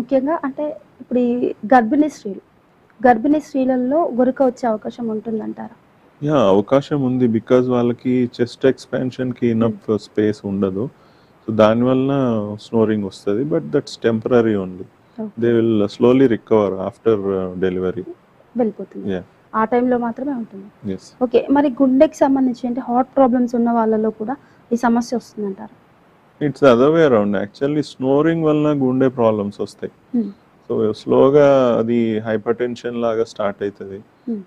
ముఖ్యంగా అంటే ఇప్పుడు ఈ గర్భిణీ స్త్రీలలో గురక వచ్చే అవకాశం ఉంటుందంటారా? అవకాశం ఉంది. బికాజ్ వాళ్ళకి చెస్ట్ ఎక్స్పాన్షన్‌కి హ్మ్. ఇనఫ్ స్పేస్ ఉండదు. సో, దానివలన స్నోరింగ్ వస్తది. But that's temporary only. Okay. They will slowly recover after delivery. వెళ్ళిపోతుంది. యాహ్! ఆ టైంలో మాత్రమే ఉంటుంది. యెస్. ఓకే. మరి గుండెకి సంబంధించి అంటే హార్ట్ ప్రాబ్లమ్స్ ఉన్న వాళ్ళలో కూడా ఈ సమస్య వస్తుందంటారా? It's other way around. Actually snoring వలన గుండె ప్రాబ్లమ్స్ వస్తాయి. హ్మ్. సో, స్లోగా అది హైపర్‌టెన్షన్ లాగా స్టార్ట్ అయితది. Hmm.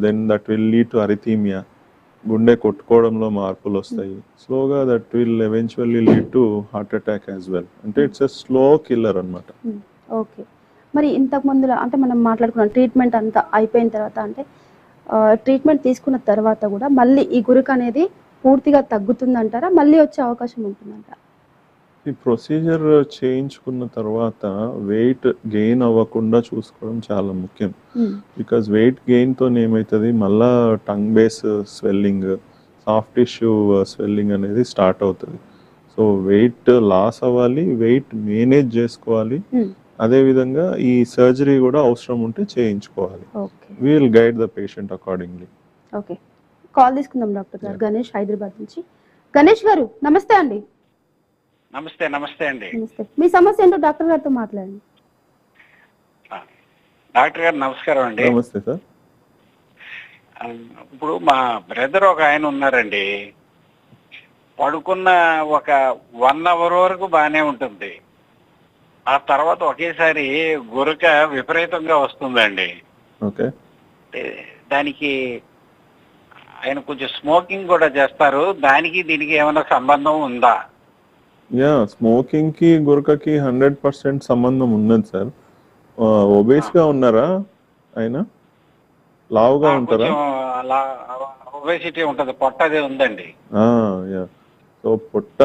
Then that will lead to arrhythmia. గుండె కొట్టుకోవడంలో హ్మ్. మార్పులొస్తాయి. స్లోగా that will eventually lead to heart attack as well. అంటే hmm. It's a slow killer అన్నమాట. హ్మ్. ఓకే. మరి ఇంతకు ముందుల అంటే మనం మాట్లాడుకున్నాం ట్రీట్మెంట్ అంతా అయిపోయిన తర్వాత అంటే ట్రీట్మెంట్ తీసుకున్న తర్వాత గూడా మళ్ళీ ఈ గురకనేది పూర్తిగా తగ్గుతుందంటారా? మళ్ళీ వచ్చే అవకాశం ఉంటుందంటారా? ఈ ప్రొసీజర్ చేయించుకున్న తర్వాత వెయిట్ గెయిన్ అవ్వకుండా చూసుకోవడం చాలా ముఖ్యం. హ్మ్. బికాజ్ వెయిట్ గెయిన్‌తోని ఏమైతది మళ్ళా tongue base swelling, soft tissue swelling అనేది స్టార్ట్ అవుతది. సో, వెయిట్ లాస్ అవ్వాలి, వెయిట్ మేనేజ్ చేసుకోవాలి. హ్మ్. అదేవిధంగా ఈ సర్జరీ గూడా అవసరం ఉంటే చేయించుకోవాలి. Okay. We will guide the patient accordingly. Okay. Call తీసుకుందాం డాక్టర్ గారు. యాహ్! గణేష్ హైదరాబాద్ నుంచి. గణేష్ గారు నమస్తే అండి. నమస్తే అండి. నమస్తే. మీ సమస్య ఏంటో డాక్టర్ గారితో మాట్లాడండి. డాక్టర్ గారు నమస్కారం అండి. నమస్తే సార్. ఇప్పుడు మా బ్రదర్ ఒక ఆయన ఉన్నారండి. పడుకున్న ఒక 1 అవర్ వరకు బాగానే ఉంటుంది. ఆ తర్వాత ఒకేసారి గురక విపరీతంగా వస్తుందండి. ఓకే. దానికి ఆయన కొంచెం స్మోకింగ్ కూడా చేస్తారు. దానికి దీనికి ఏమైనా సంబంధం ఉందా? స్మోకింగ్‌కి, గురకకి 100% సంబంధం ఉన్నది సార్. ఒబేస్‌గా ఉన్నారా ఆయన? లావుగా ఉంటారా? కొంచెం అలా ఒబేసిటీ ఉంటుంది. పొట్ట అది ఉందండి. యాహ్! సో, పొట్ట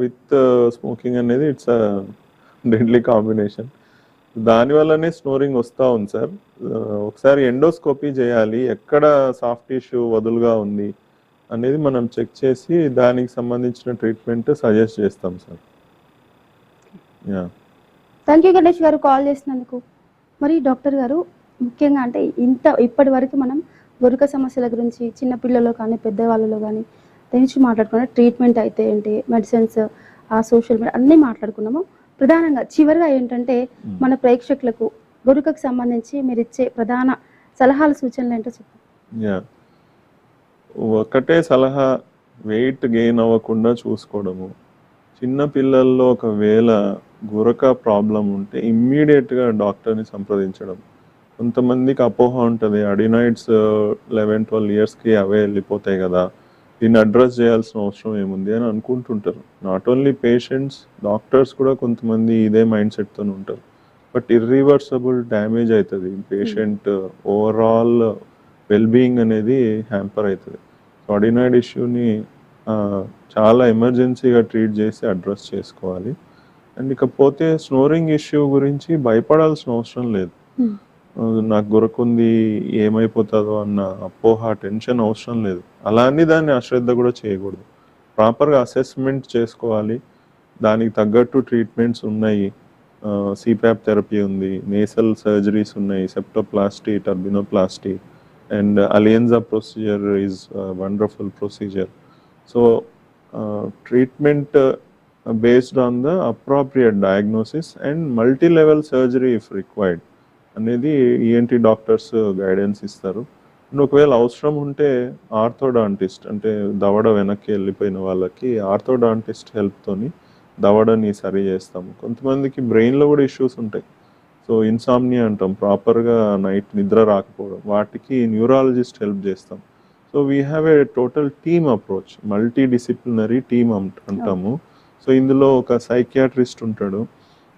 విత్ స్మోకింగ్ అనేది ఇట్స్ డెడ్లీ కాంబినేషన్. దానివల్లనే స్నోరింగ్ వస్తా ఉంది సార్. ఒకసారి ఎండోస్కోపీ చేయాలి. ఎక్కడ సాఫ్ట్ టిష్యూ వదులుగా ఉంది అనేది మనం చెక్ చేసి దానికి సంబంధించిన ట్రీట్మెంట్ సజెస్ట్ చేస్తాం sir. Yeah! Thank you Ganesh గారు కాల్ చేసినందుకు. మరి డాక్టర్ గారు ముఖ్యంగా అంటే ఇప్పటి వరకు మనం గురక సమస్యల గురించి చిన్న పిల్లల్లో కానీ, పెద్దవాళ్ళలో గానీ గురించి మాట్లాడుకున్నాం. ట్రీట్మెంట్ అయితే ఏంటి, మెడిసిన్స్, సోషల్ మీడియా అన్నీ మాట్లాడుకున్నాము. ప్రధానంగా చివరిగా ఏంటంటే మన ప్రేక్షకులకు గురకకు సంబంధించి మీరిచ్చే ప్రధాన సలహాలు, సూచనలు ఏంటో చెప్పండి. యాహ్! ఒకటే సలహా వెయిట్ గెయిన్ అవ్వకుండా చూసుకోవడము. చిన్న పిల్లల్లో ఒకవేళ గురక ప్రాబ్లం ఉంటే ఇమ్మీడియట్‌గా డాక్టర్‌ని సంప్రదించడం. కొంతమందికి అపోహ ఉంటది. అడినాయిడ్స్ 11, 12 ఇయర్స్‌కి అవే వెళ్ళిపోతాయి గదా! దీన్ని అడ్రెస్ చేయాల్సిన అవసరం ఏముంది అని అనుకుంటుంటారు. నాట్ ఓన్లీ పేషెంట్స్, డాక్టర్స్ కూడా కొంతమంది ఇదే మైండ్ సెట్‌తోని ఉంటారు. బట్ ఇర్రివర్సబుల్ డ్యామేజ్ అయితది. పేషెంట్ ఓవరాల్ వెల్ బీయింగ్ అనేది హ్యాంపర్ అయితది. సో, అడినాయిడ్ ఇష్యూని చాలా ఎమర్జెన్సీగా ట్రీట్ చేసి అడ్రెస్ చేసుకోవాలి. అండ్ ఇకపోతే స్నోరింగ్ ఇష్యూ గురించి భయపడాల్సిన అవసరం లేదు. నాకు గురకుంది ఏమైపోతుందో అన్న అపోహ, టెన్షన్ అవసరం లేదు. అలా అని దాన్ని అశ్రద్ధ కూడా చేయకూడదు. ప్రాపర్‌గా అసెస్మెంట్ చేసుకోవాలి. దానికి తగ్గట్టు ట్రీట్మెంట్స్ ఉన్నాయి. సీపాప్ థెరపీ ఉంది. నేసల్ సర్జరీస్ ఉన్నాయి. Septoplasty, turbinoplasty and Alianza procedure is wonderful procedure. So, treatment based on the appropriate diagnosis and multi-level surgery if required అనేది ఈఎన్టీ డాక్టర్స్ గైడెన్స్ ఇస్తారు. అండ్ ఒకవేళ అవసరం ఉంటే ఆర్థోడాంటిస్ట్ అంటే దవడ వెనక్కి వెళ్ళిపోయిన వాళ్ళకి ఆర్థోడాంటిస్ట్ హెల్ప్తోని దవడని సరి చేస్తాము. కొంతమందికి బ్రెయిన్లో కూడా ఇష్యూస్ ఉంటాయి. సో, ఇన్సామ్నియా అంటాం, ప్రాపర్గా నైట్ నిద్ర రాకపోవడం, వాటికి న్యూరాలజిస్ట్ హెల్ప్ చేస్తాం. So, we have a total team approach, multi disciplinary team అంటాము. సో, ఇందులో ఒక సైకియాట్రిస్ట్ ఉంటాడు,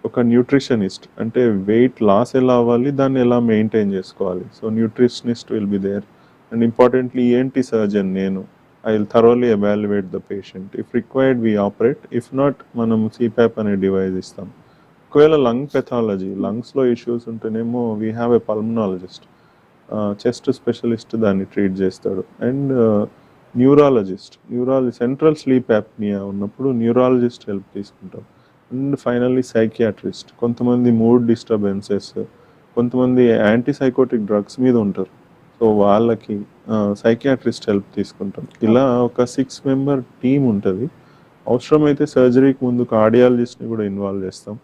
ఒక న్యూట్రిషనిస్ట్ అంటే వెయిట్ లాస్ ఎలా అవ్వాలి, దాన్ని ఎలా మెయింటైన్ చేసుకోవాలి. So, nutritionist will be there and importantly ENT surgeon నేను. I will thoroughly evaluate the patient. If required we operate, if not మనం సిపాప్ అనే డివైస్ ఇస్తాం. ఒకవేళ లంగ్ పెథాలజీ, లంగ్స్లో ఇష్యూస్ ఉంటేనేమో we have a pulmonologist, chest specialist దాన్ని treat చేస్తాడు. And neurologist, central sleep apnea ఉన్నప్పుడు న్యూరాలజిస్ట్ హెల్ప్ తీసుకుంటాం. And finally psychiatrist. కొంతమంది మూడ్ డిస్టర్బెన్సెస్, కొంతమంది యాంటీసైకోటిక్ డ్రగ్స్ మీద ఉంటారు. సో వాళ్ళకి సైకియాట్రిస్ట్ హెల్ప్ తీసుకుంటాం. ఇలా ఒక 6 మెంబర్ టీమ్ ఉంటుంది. అవసరమైతే సర్జరీకి ముందు కార్డియాలజిస్ట్ని కూడా ఇన్వాల్వ్ చేస్తాం.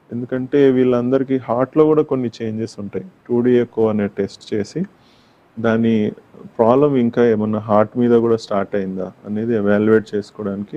ఎందుకంటే వీళ్ళందరికీ హార్ట్లో కూడా కొన్ని చేంజెస్ ఉంటాయి. 2D ఎకో అనే టెస్ట్ చేసి దాని ప్రాబ్లం ఇంకా ఏమన్నా హార్ట్ మీద కూడా స్టార్ట్ అయిందా అనేది ఎవాల్యుయేట్ చేసుకోవడానికి